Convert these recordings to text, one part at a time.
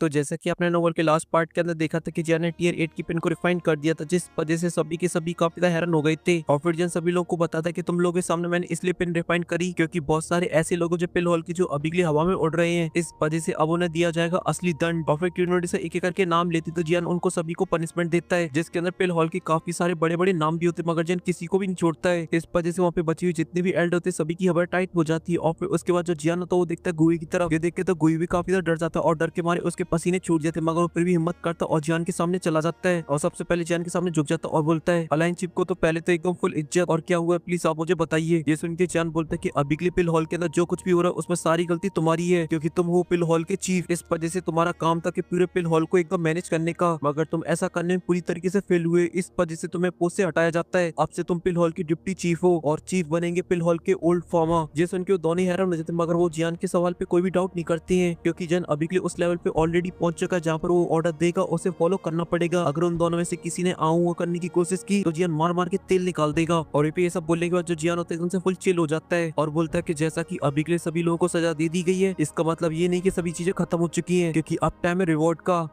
तो जैसा कि आपने नोवेल के लास्ट पार्ट के अंदर देखा था कि जियान ने टियर 8 की पिन को रिफाइन कर दिया था, जिस वजह से सभी के सभी काफी ज्यादा हैरान हो गए थे। और फिर जियान सभी लोगों को बताता कि तुम लोगों के सामने मैंने इसलिए पिन रिफाइन करी क्योंकि बहुत सारे ऐसे लोग जो पिल हॉल की जो अभी के लिए हवा में उड़ रहे हैं, इस वजह से अब उन्हें दिया जाएगा असली दंड। और फिर क्यूनोडी से एक एक करके नाम लेती तो जियान उनको सभी को पनिशमेंट देता है, जिसके अंदर पिल हॉल के काफी सारे बड़े बड़े नाम भी होते, मगर जियान किसी को भी नहीं छोड़ता है। इस वजह से वहाँ पे बची हुई जितने भी एल्ड होते सभी की हवा टाइट हो जाती है। और फिर उसके बाद जो जियान होता है वो देखता है गुई की तरफ। ये देख के तो गुई भी काफी ज्यादा डर जाता है और डर के मारे उसके पसीने छूट जाते, मगर वो फिर भी हिम्मत करता और जियान के सामने चला जाता है और सबसे पहले जियान के सामने झुक जाता और बोलता है अलाइन चिप को तो पहले तो एकदम फुल इज्जत, और क्या हुआ प्लीज आप मुझे बताइए। ये सुन के जियान बोलता है कि अभी के लिए पिल हॉल के अंदर जो कुछ भी हो रहा है उसमें सारी गलती तुम्हारी है, क्योंकि तुम हो पिल हॉल के चीफ। इस वजह से तुम्हारा काम था कि पूरे पिल हॉल को एकदम मैनेज करने का, मगर तुम ऐसा करने में पूरी तरीके से फेल हुए। इस वजह से तुम्हें पोस्ट से हटाया जाता है। अब से तुम पिल हॉल की डिप्टी चीफ हो और चीफ बनेंगे पिल हॉल के ओल्ड फार्मा। ये सुन के दोनों हैरान हो जाते, मगर वो जियान के सवाल पे कोई भी डाउट नहीं करते हैं, क्योंकि जियान अभी के लिए उस लेवल पे ऑलरेडी पहुंच चुका है जहाँ पर वो ऑर्डर देगा उसे फॉलो करना पड़ेगा। अगर उन दोनों में से किसी ने आऊँ करने की कोशिश की तो जियान मार मार के तेल निकाल देगा। और ये सब बोलने के बाद जो जियान होता है एकदम से फुल चिल हो जाता है और बोलता है कि जैसा कि अभी के लिए सभी लोगों को सजा दे दी गई है, इसका मतलब ये नहीं कि सभी चीजें खत्म हो चुकी हैं, क्योंकि अब टाइम है रिवॉर्ड का।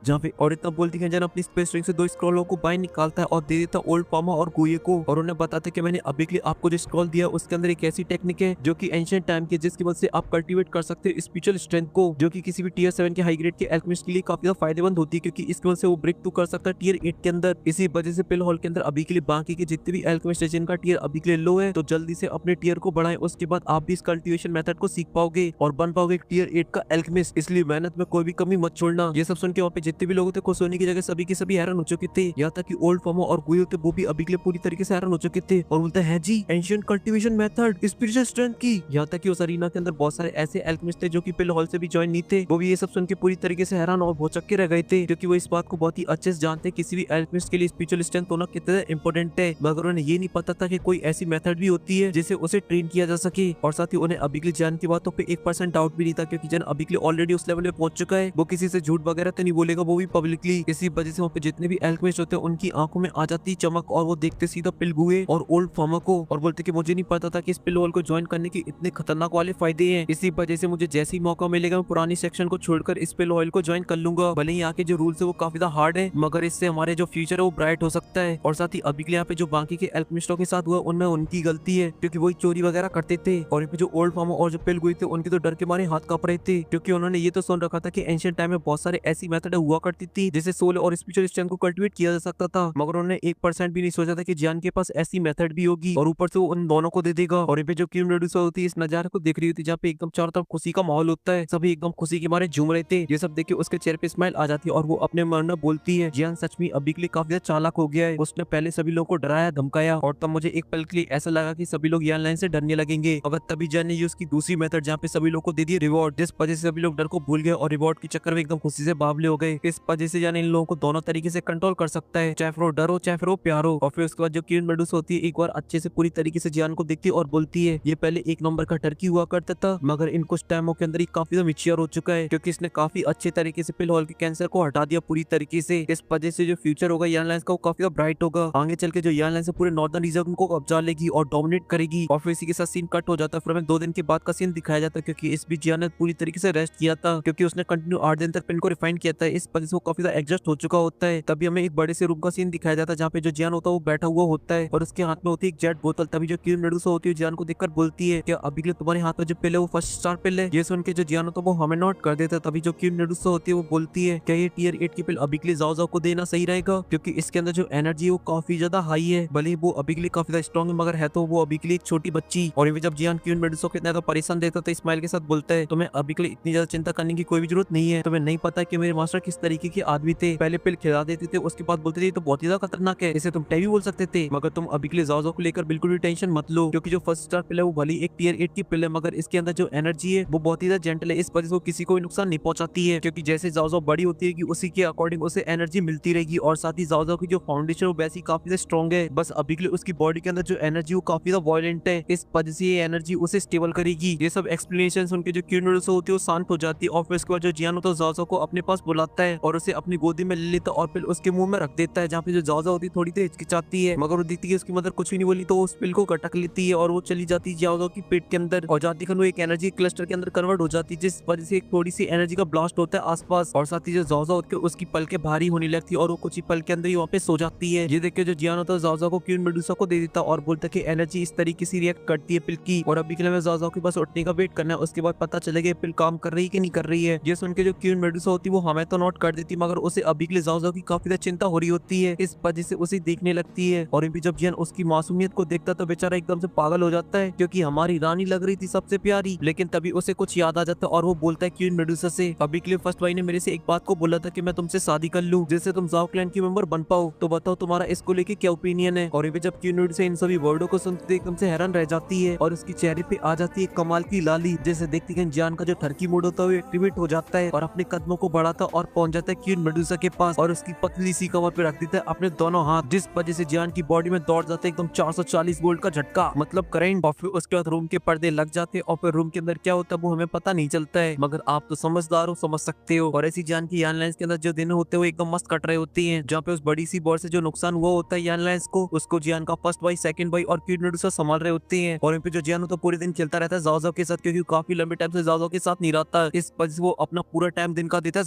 जहाँ पे और इतना बोलती है जन अपनी स्पेस स्ट्रिंग से 2 स्क्रॉलों को बाहर निकालता है और दे देता ओल्ड फार्मा और गुए को, और उन्हें बताते कि मैंने अभी के लिए आपको जो स्क्रॉल दिया उसके अंदर एक ऐसी टेक्निक है जो कि एंशिएंट टाइम की, जिसकी मदद से आप कल्टीवेट कर सकते हैं स्पिरिचुअल स्ट्रेंथ को, जो कि किसी भी टियर 7 के हाई ग्रेड के एल्केमिस्ट के लिए काफी ज्यादा फायदेमंद होती है, क्योंकि इसकी मदद से वो ब्रेक थ्रू कर सकता है टियर 8 के अंदर। इसी वजह से पिल हॉल के अंदर अभी के लिए बाकी के जितने भी एल्केमिस्ट है जिनका टियर अभी के लिए लो है, तो जल्दी से अपने टियर को बढ़ाएं, उसके बाद आप भी इस कल्टीवेशन मेथड को सीख पाओगे और बन पाओगे टियर 8 का एल्केमिस्ट। इसलिए मेहनत में कोई भी कमी मत छोड़ना। ये सब सुन के वहाँ पे जितने भी लोग थे खुश होने की जगह सभी के सभी हैरान हो चुके थे। यहाँ तक कि ओल्ड फार्मा और गुई थे वो भी अभी के लिए पूरी तरीके से हैरान हो चुके थे और बोलते हैं जी ancient cultivation method spiritual strength की। यहाँ तक कि उस अरीना के अंदर बहुत सारे ऐसे एल्केमिस्ट थे जो कि पिल हॉल से भी ज्वाइन नहीं थे, वो भी ये सब सुन के पूरी तरीके से हैरान और भौचक्के रह गए थे, क्योंकि वो इस बात को बहुत ही अच्छे से जानते किसी भी एल्केमिस्ट के लिए स्पिरिचुअल स्ट्रेंथ होना कितना इंपॉर्टेंट है, मगर उन्हें ये नहीं पता था कि कोई ऐसी मेथड भी होती है जिसे उसे ट्रेन किया जा सके। और साथ ही उन्हें अभी के लिए जान की बातों पे 1% डाउट भी नहीं था, क्योंकि जन अभी के लिए ऑलरेडी उस लेवल पे पहुंच चुका है, वो किसी से झूठ वगैरह तो नहीं बोलेगा, वो भी पब्लिकली। इसी वजह से वहाँ पे जितने भी एल्केमिस्ट होते हैं उनकी आंखों में आ जाती चमक और वो देखते सीधा पिल गुए और ओल्ड फार्मा को और बोलते कि मुझे नहीं पता था कि इस पिल हॉल को ज्वाइन करने के इतने खतरनाक वाले फायदे हैं। इसी वजह से मुझे जैसे ही मौका मिलेगा मैं पुरानी सेक्शन को छोड़कर इस पिल हॉल को ज्वाइन कर लूंगा। भले ही यहाँ के जो रूल्स है वो काफी ज्यादा हार्ड है, मगर इससे हमारे जो फ्यूचर है वो ब्राइट हो सकता है। और साथ ही अभी के लिए यहाँ पे जो बाकी के एल्केमिस्टों के साथ हुआ उनमें उनकी गलती है, क्योंकि वही चोरी वगैरह करते थे। और यहाँ पे जो ओल्ड फार्मा और जो पिल गुए थे उनके तो डर के मारे हाथ कांप रहे थे, क्योंकि उन्होंने ये तो सुन रखा था कि एंशिएंट टाइम में बहुत सारे ऐसी मेथड हुआ करती थी जिससे सोल और स्पिरिचुअल स्ट्रेंथ को कल्टीवेट किया जा सकता था, मगर उन्होंने 1% भी नहीं सोचा था कि जियान के पास ऐसी मेथड भी होगी और ऊपर से वो उन दोनों को दे देगा। और यहाँ पे जो क्यून मेडुसा होती है इस नजारे को देख रही होती है जहाँ पे एकदम चारों तरफ खुशी का माहौल होता है, सभी एकदम खुशी के मारे झूम रहे थे। ये सब देख के उसके चेहरे पे स्माइल आ जाती है और वो अपने मन में बोलती है जियान सच में अभी के लिए काफी ज्यादा चालाक हो गया है, उसने पहले सभी लोगों को डराया धमकाया और तब मुझे एक पल के लिए ऐसा लगा कि सभी लोग यान लाइन से डरने लगेंगे। अगर तभी जियान ने यूज की दूसरी मेथड जहाँ पे सभी लोग को दे दिए रिवॉर्ड, जिस वजह से सभी लोग डर को भूल गए और रिवॉर्ड के चक्कर में एकदम खुशी से बावले हो गए। इस वजह से जियान इन लोगों को दोनों तरीके से कंट्रोल कर सकता है, चाहे फिर वो डरो चाहे फिर वो प्यारो। और फिर उसके बाद जो क्यून मेडुसा होती है एक बार अच्छे से पूरी तरीके से जियान को देखती है और बोलती है ये पहले एक नंबर का टर्की हुआ करता था, मगर इन कुछ टाइमों के अंदर ही काफी ज्यादा मैच्योर हो चुका है, क्योंकि इसने काफी अच्छे तरीके से पिल हॉल के कैंसर को हटा दिया पूरी तरीके से। इस वजह से जो फ्यूचर होगा यान लाइंस का वो काफी ज्यादा ब्राइट होगा। आगे चल के जो यान लाइंस पूरे नॉर्दर्न रीजन को कब्जा लेगी और डोमिनेट करेगी। और फिर इसी के साथ सीन कट हो जाता है, फिर हमें 2 दिन के बाद का सीन दिखाया जाता है, क्योंकि इस बीच जियान ने पूरी तरीके से रेस्ट किया था, क्योंकि उसने कंटिन्यू 8 दिन तक पिन को रिफाइन किया था। इस वजह से वो काफी ज्यादा एडजस्ट हो चुका होता है। तभी हमें एक बड़े से रूम का सीन दिखाया जाता है जहाँ पे जो जियान होता है वो बैठा हुआ होता है और उसके हाथ में होती है एक जेट बोतल। तभी जो क्यून मेडुसा होती है जियान को देखकर बोलती है क्या अभी के लिए तुम्हारे हाथ में जो पिल है वो फर्स्ट स्टार पिल है। ये सुन के जो जियान होता है वो हमें नोट कर देता है। तभी जो क्यून मेडुसा होती है वो बोलती है क्या ये टियर 8 की पिल अभी के लिए जाओ जाओ को देना सही रहेगा, क्योंकि इसके अंदर जो एनर्जी है वो काफी ज्यादा हाई है, भले ही वो अभी के लिए काफी ज्यादा स्ट्रॉन्ग है मगर है तो वो अभी के लिए एक छोटी बच्ची। और जब जियान क्यून मेडुसा को इतना तो परेशान देता तो स्माइल के साथ बोलता है तुम्हें अभी के लिए इतनी ज्यादा चिंता करने की कोई भी जरूरत नहीं है, तुम्हें नहीं पता कि मेरे मास्टर किस तरीके के आदमी थे। पहले पिल खिला देते थे उसके बाद बोलते थे तो बहुत ही ज्यादा खतरनाक है, इसे तुम टेवी बोल सकते थे, मगर तुम अभी के लिए जाओ को लेकर बिल्कुल भी टेंशन मत लो, क्योंकि जो फर्स्ट स्टार पिल है वो भले एक टियर 8 की पिल है मगर इसके अंदर जो एनर्जी है वो बहुत ही ज्यादा जेंटल है, इस वजह से वो किसी को भी नुकसान नहीं पहुंचाती है, क्योंकि जैसे जाओ बड़ी होती है उसी के अकॉर्डिंग उसे एनर्जी मिलती रहेगी। और साथ ही जाओ की जो फाउंडेशन वो वैसी काफी ज्यादा स्ट्रॉन्ग है, बस अभी के लिए उसकी बॉडी के अंदर जो एनर्जी वो काफी ज्यादा वायलेंट है, इस वजह से ये एनर्जी उसे स्टेबल करेगी। ये सब एक्सप्लेनेशन उनके जो क्यून मेडुसा होती है वो शांत हो जाती है। और फिर उसके बाद जो जियान होता है जाओ को अपने पास बुलाता है और उसे अपनी गोदी में ले लेता और फिर उसके मुंह में रख देता है, जहाँ पे जो जाओ होती थोड़ी देर हिचकिचाती है, मगर वो देखती है उसकी मदर कुछ भी नहीं बोली तो उस पिल को कटक लेती है और वो चली जाती है जाओ की पेट के अंदर, और जाती वो एक एनर्जी क्लस्टर के अंदर कन्वर्ट हो जाती है, जिस वजह से एक थोड़ी सी एनर्जी का ब्लास्ट होता है आसपास, और साथ ही जो जाओ उसकी पलकें भारी होने लगती है और वो कुछ ही पल के अंदर ही वहाँ पे सो जाती है। ये देख के जो जियान होता है जाओ को क्वीन मेडुसा को दे देता और बोलता कि एनर्जी इस तरीके से रिएक्ट करती है पिल की, और अभी के लिए मैं जाओ के पास उठने का वेट करना है, उसके बाद पता चलेगा पिल काम कर रही है कि नहीं कर रही है। ये सुन के जो क्वीन मेडुसा होती है वो हमें तो नोट कर देती, मगर उसे अभी के लिए जाओ की काफी ज्यादा चिंता हो रही होती है, इस वजह से उसे देखने लगती है। और अभी जब जियान उसकी मासूमियत को देखता तो बेचारा एकदम से पागल हो जाता है, क्योंकि हमारी रानी लग रही थी सबसे प्यारी, लेकिन तभी उसे कुछ याद आ जाता है और वो बोलता है क्वीन मेडुसा से, अभी के लिए फर्स्ट भाई ने मेरे से एक बात को बोला था कि मैं तुमसे शादी कर लूं जिससे तुम जाओ क्लैन की मेंबर बन पाओ, तो बताओ तुम्हारा इसको लेके क्या ओपिनियन है। और जब क्वीन मेडुसा इन सभी वर्डों को सुनते एकदम से हैरान रह जाती है और उसके चेहरे पे आ जाती है कमाल की लाली, जैसे देखती है जियान का जो ठरकी मूड होता है एक्टिवेट हो जाता है और अपने कदमों को बढ़ाता और पहुंच जाता है क्वीन मेडुसा के पास और उसकी पतली सी कमर पे रख देता है अपने दोनों हाथ, जिस वजह से जियान की बॉडी में दौड़ जाता है एकदम 440 वोल्ट का झटका, मतलब करंट। और फिर उसके बाद रूम के पर्दे लग जाते हैं और फिर रूम के अंदर क्या होता है वो हमें पता नहीं चलता है, मगर आप तो समझदार हो, समझ सकते हो। और ऐसी जान की यान लाइन्स के अंदर जो दिन होते हैं वो एकदम मस्त कट रहे होते हैं, जहाँ पे उस बड़ी सी बॉल से जो नुकसान हुआ होता है यान लाइन्स को, उसको जियान का फर्स्ट भाई, सेकंड भाई और क्वीन मेडुसा संभाल रहे होते हैं। और जो जियान तो पूरे दिन खेलता रहता है जाओ के साथ, क्योंकि काफी लंबे टाइम से जाओ के साथ नहीं रहता, इस वजह से वो अपना पूरा टाइम दिन का देता है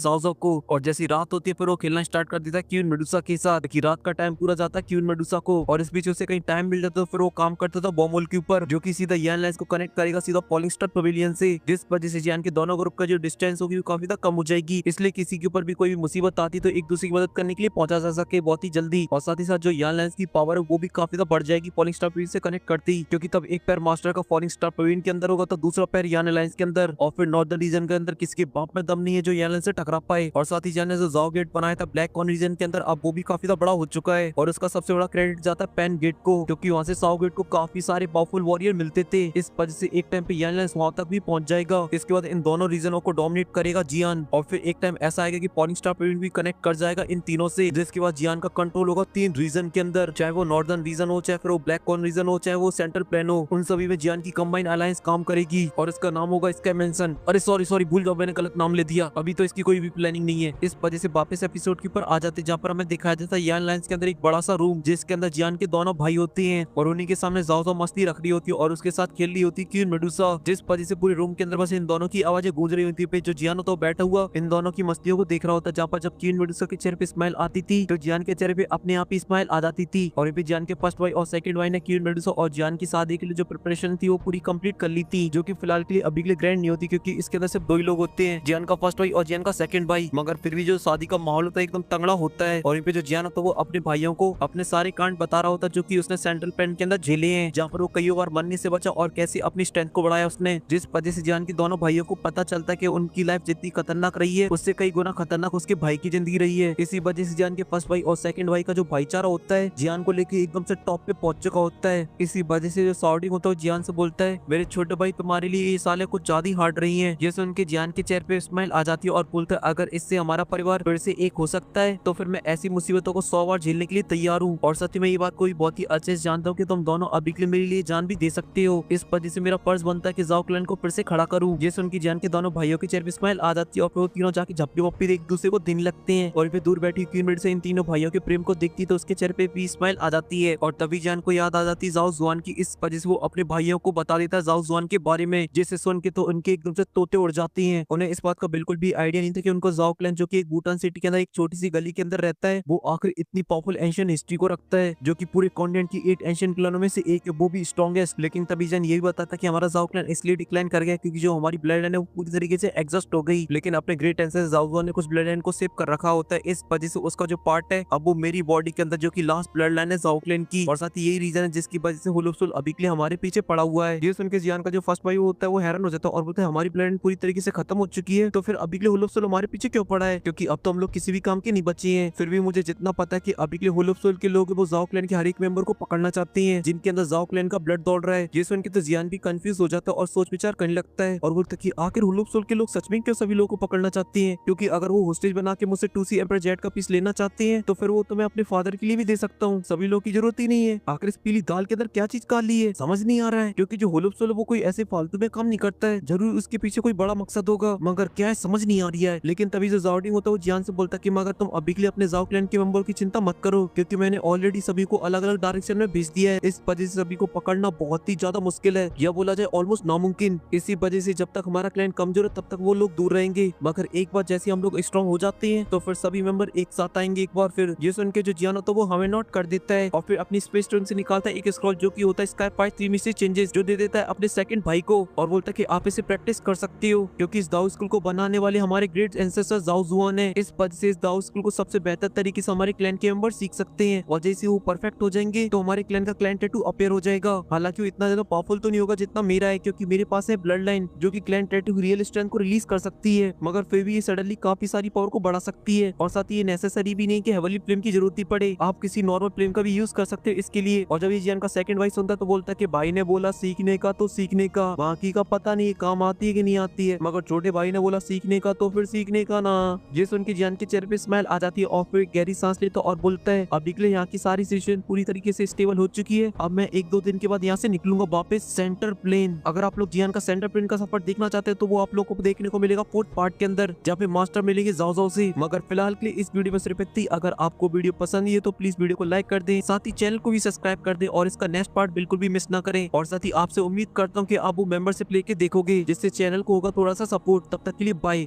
जाओ को, और जैसी रात होती है फिर वो खेलना स्टार्ट कर देता है क्वीन मेडुसा के साथ, कि रात का टाइम पूरा जाता है क्वीन मेडुसा को। और इस बीच उसे कहीं टाइम मिल जाता तो फिर वो काम करता था बॉमोल के ऊपर, जो कि सीधा यान लाइन्स को कनेक्ट करेगा सीधा पॉलिंगस्टर पवेलियन से, जिस वजह से जियान के दोनों ग्रुप का जो डिस्टेंस होगी वो काफी ज्यादा कम हो जाएगी, इसलिए किसी के ऊपर भी कोई भी मुसीबत आती तो एक दूसरे की मदद करने के लिए पहुंचा जा सके बहुत ही जल्दी। और साथ ही साथ जो यान लाइन्स की पावर है वो भी काफी ज्यादा बढ़ जाएगी फॉलिंग स्टार पवेलियन से कनेक्ट करती, क्योंकि तब एक पैर मास्टर का फॉलिंग स्टार पवेलियन के अंदर होगा तो दूसरा पैर यान लाइन्स के अंदर, और फिर नॉर्दर्न रीजन के अंदर किसी के बाप में दम नहीं है जो यान लाइन्स से टकरा पाए। और साथ ही जाने जो जाओ गेट बनाया था ब्लैक कॉर्न रीजन के अंदर अब वो भी काफी ज्यादा बड़ा हो चुका है, और उसका सबसे बड़ा क्रेडिट जाता है पेन गेट को, क्योंकि वहाँ से साओ गेट को काफी सारे पावरफुल वॉरियर मिलते थे, इस वजह से एक टाइम पे यान लाइन्स वहां तक भी पहुंच जाएगा। इसके बाद इन दोनों रीजनों को डोमिनेट करेगा जियान, और फिर एक टाइम ऐसा आएगा कि फॉलिंग स्टार पवेलियन भी कनेक्ट कर जाएगा इन तीनों से, जिसके बाद जियान का कंट्रोल होगा 3 रीजन के अंदर, चाहे वो नॉर्दर्न रीजन हो, चाहे फिर वो ब्लैक कॉर्न रीजन हो, चाहे वो सेंट्रल प्लेन हो, उन सभी में जियान की कंबाइन अलायंस काम करेगी और इसका नाम होगा स्काई मेंशन। अरे सॉरी भूल जाओ, मैंने गलत नाम ले दिया, अभी तो इसकी कोई भी प्लानिंग नहीं है। इस वजह से वापस एपिसोड के ऊपर आ जाते जहाँ पर हमें दिखाया जाता है यान लाइन्स के अंदर एक बड़ा सा रूम, जिसके अंदर जियान के दोनों भाई होते हैं और उन्हीं के सामने जाओ मस्ती रख रही होती है और उसके साथ खेल रही होती है क्वीन मेडुसा, जिस वजह से पूरे रूम के अंदर बस इन दोनों की आवाजें गूंज रही होती है। जो जियान होता है बैठा हुआ इन दोनों की मस्तियों को देख रहा होता है, जहाँ पर जब क्वीन मेडुसा के चेहरे पे स्माइल आती थी तो जियान के चेहरे पे अपने आप ही स्माइल आ जाती थी। और भी जियान के फर्स्ट भाई और सेकंड भाई ने क्वीन मेडुसा और जियान की शादी के लिए जो प्रिपरेशन थी वो पूरी कंप्लीट कर ली थी, जो कि फिलहाल के लिए अभी के लिए ग्रैंड नहीं होती, क्योंकि इसके अंदर सिर्फ 2 ही लोग होते हैं, जियान का फर्स्ट भाई और जियान का सेकंड भाई, मगर फिर भी जो शादी का माहौल होता है एकदम तगड़ा होता है। और पे जो जियान होता है वो अपने भाइयों को अपने सारे कांड बता रहा होता है जो कि उसने सेंट्रल प्लेन के अंदर झेले हैं, जहाँ पर वो कई बार मरने से बचा और कैसे अपनी स्ट्रेंथ को बढ़ाया उसने, जिस वजह से जियान के दोनों भाइयों को पता चलता है कि उनकी लाइफ जितनी खतरनाक रही है उससे कई गुना खतरनाक उसके भाई की जिंदगी रही है। इसी वजह से जियान के फर्स्ट भाई और सेकंड भाई का जो भाईचारा होता है जियान को लेके एकदम से टॉप पे पहुंच चुका होता है। इसी वजह से जो सॉर्डिंग होता है जियान से बोलता है मेरे छोटे भाई तुम्हारे लिए ये साले कुछ ज्यादा ही हार्ड रही है। जैसे उनके जियान के चेहरे पे स्माइल आ जाती है और बोलता है अगर इससे हमारा परिवार फिर से एक हो सकता है तो फिर मैं ऐसी मुसीबतों को 100 बार झेलने के लिए तैयार हूँ। और साथ ही मैं ये बात कोई बहुत ही अच्छे से जानता हूँ कि तुम दोनों अभी के लिए मेरे लिए जान भी दे सकते हो। इस वजह से मेरा फर्ज बनता है कि जाओ क्लैन को फिर से खड़ा करूँ। जैसे उनकी जान के दोनों भाइयों के चेहरे पे स्माइल आ जाती है और फिर वो तीनों जाके झप्पी वप्पी एक दूसरे को देने लगते हैं। और फिर दूर बैठी क्वीन मेड से इन तीनों भाइयों के प्रेम को देखती तो उसके चेहरे पे भी स्माइल आ जाती है और तभी जान को याद आ जाती है जाओ जुआन की। इस वजह से वो अपने भाइयों को बता देता है जाओ जुआन के बारे में, जिसे सुन के तो उनके एकदम से तोते उड़ जाती हैं। उन्हें इस बात का बिल्कुल भी आइडिया नहीं था कि उनको जाओ क्लैन जो कि एक भूटान सिटी के अंदर एक छोटी सी गली के अंदर रहता है वो आखिर इतनी पावरफुल एंशिएंट हिस्ट्री को रखता है, जो कि पूरे कॉन्टिनेंट की 8 एंशिएंट क्लैनों में से एक है, वो भी स्ट्रॉन्गेस्ट। लेकिन तभी जान ये भी बताता कि हमारा जाओ क्लैन इसलिए डिक्लाइन कर गया क्योंकि जो हमारी ब्लड लाइन है वो पूरी तरीके से एग्जॉस्ट हो गई। लेकिन अपने ग्रेट एंसेस्टर जाओ जुआन ने कुछ ब्लड लाइन को सेव कर रखा होता है, इस वजह से उसका जो पार्ट है अब वो मेरी बॉडी के अंदर जो कि लास्ट ब्लड लाइन है जाओ क्लैन की। और साथ ही यही रीजन है जिसकी वजह से हुलुफसुल अभी के लिए हमारे पीछे पड़ा हुआ है। ये सुन के जियान का जो फर्स्ट भाई होता है वो हैरान हो जाता है और बोलता है हमारी ब्लड लाइन पूरी तरीके से खत्म हो चुकी है तो फिर अभी के लिए हुलुफसुल हमारे पीछे क्यों पड़ा है, क्योंकि अब तो हम लोग किसी भी काम के नहीं बचे हैं। फिर भी मुझे जितना पता है कि अभी के लिए हुलुफसुल के लोग वो जाओ क्लैन के हर एक मेंबर को पकड़ना चाहते हैं जिनके अंदर जाओ क्लैन का ब्लड दौड़ रहा है। ये सुन के तो जियान भी कंफ्यूज हो जाता है और सोच विचार करने लगता है और बोलता है कि आखिर हुलुफसुल के लोग सच में क्यों सभी लोगों को पकड़ना चाहते हैं, क्योंकि अगर वो होस्टेज बना के मुझसे 2C एम्पर जेट का पीस लेना चाहते हैं तो फिर वो तो मैं अपने फादर के लिए भी दे सकता हूँ, सभी लोग की जरूरत ही नहीं है। आखिर इस पीली दाल के अंदर क्या चीज काट ली है समझ नहीं आ रहा है, क्योंकि जो हुलुफसुल वो कोई ऐसे फालतू में काम नहीं करता है, जरूर उसके पीछे कोई बड़ा मकसद होगा मगर क्या है समझ नहीं आ रही है। लेकिन तभी जो जाओडिंग होता है वो जियान से बोलता है कि मगर तुम अभी के लिए अपने जाओ क्लैन के मेंबर की चिंता मत करो, क्योंकि मैंने ऑलरेडी सभी को अलग अलग डायरेक्शन में भेज दिया है। इस वजह से सभी को पकड़ना बहुत ही ज्यादा मुश्किल है, या बोला जाए ऑलमोस्ट नामुमकिन। इसी वजह से जब तक हमारा क्लैन कमजोर है तब तक वो लोग दूर रहेंगे, मगर एक बार जैसे हम लोग स्ट्रॉन्ग हो जाते हैं तो फिर सभी मेंबर एक साथ आएंगे एक बार फिर। ये सुन के जो जियान होता है वो हमें नोट कर देता है और फिर अपनी स्पेस स्टेशन से निकालता है एक स्क्रॉल जो की होता है स्काई पाइथ 3 मिस्ट्री चेंजेस, जो दे देता है अपने सेकंड भाई को और बोलता है कि आप इसे प्रैक्टिस कर सकते हो, क्योंकि इस दाओ स्कूल को बनाने वाले हमारे ग्रेट एंसेस्टर जाओ जुआन है। इस वजह से इस दाओ स्कूल को सबसे बेहतर तरीके से हमारे क्लैन के मेंबर सीख सकते हैं, और जैसे वो परफेक्ट हो जाएंगे तो हमारे क्लैन का क्लैन टैटू अपीयर हो जाएगा। हालांकि वो इतना ज्यादा पावरफुल तो नहीं होगा जितना मेरा है, क्योंकि मेरे पास है ब्लड लाइन जो कि क्लैन टैटू रियल स्ट्रेंथ को रिलीज कर सकती है, मगर फिर भी ये सडनली काफी सारी पावर को बढ़ा सकती है। और साथ ही ये नेसेसरी भी नहीं कि हेवनली फ्लेम की जरूरत ही पड़े, आप किसी नॉर्मल फ्लेम का भी यूज कर सकते हो इसके लिए। और जब ये जियान का सेकंड भाई सुनता है तो बोलता है कि भाई ने बोला सीखने का तो सीखने का, बाकी का पता नहीं काम आती है कि नहीं आती है, मगर छोटे भाई ने बोला सीखने का तो फिर सीखने का ना। ये सुन के जियान के चेहरे पे स्माइल आ जाती है और फिर गहरी सांस लेता और बोलता है अब निकले, यहाँ की सारी सिचुएशन पूरी तरीके से स्टेबल हो चुकी है, अब मैं 1-2 दिन के बाद यहाँ से निकलूंगा वापस सेंटर प्लेन। अगर आप लोग जियान का सेंटर प्लेन का सफर देखना चाहते हैं तो वो आप लोग को देखने को मिलेगा 4th पार्ट के अंदर, जहाँ पे मास्टर मिलेंगे जाओ जाओ से। मगर फिलहाल के लिए इस वीडियो में सिर्फ इतना ही। अगर आपको वीडियो पसंद है तो प्लीज वीडियो को लाइक कर दें, साथ ही चैनल को भी सब्सक्राइब कर दें और इसका नेक्स्ट पार्ट बिल्कुल भी मिस ना करें। और साथ ही आपसे उम्मीद करता हूँ कि आप वो मेंबरशिप लेके देखोगे, जिससे चैनल को होगा थोड़ा सा सपोर्ट। तब तक के लिए बाय।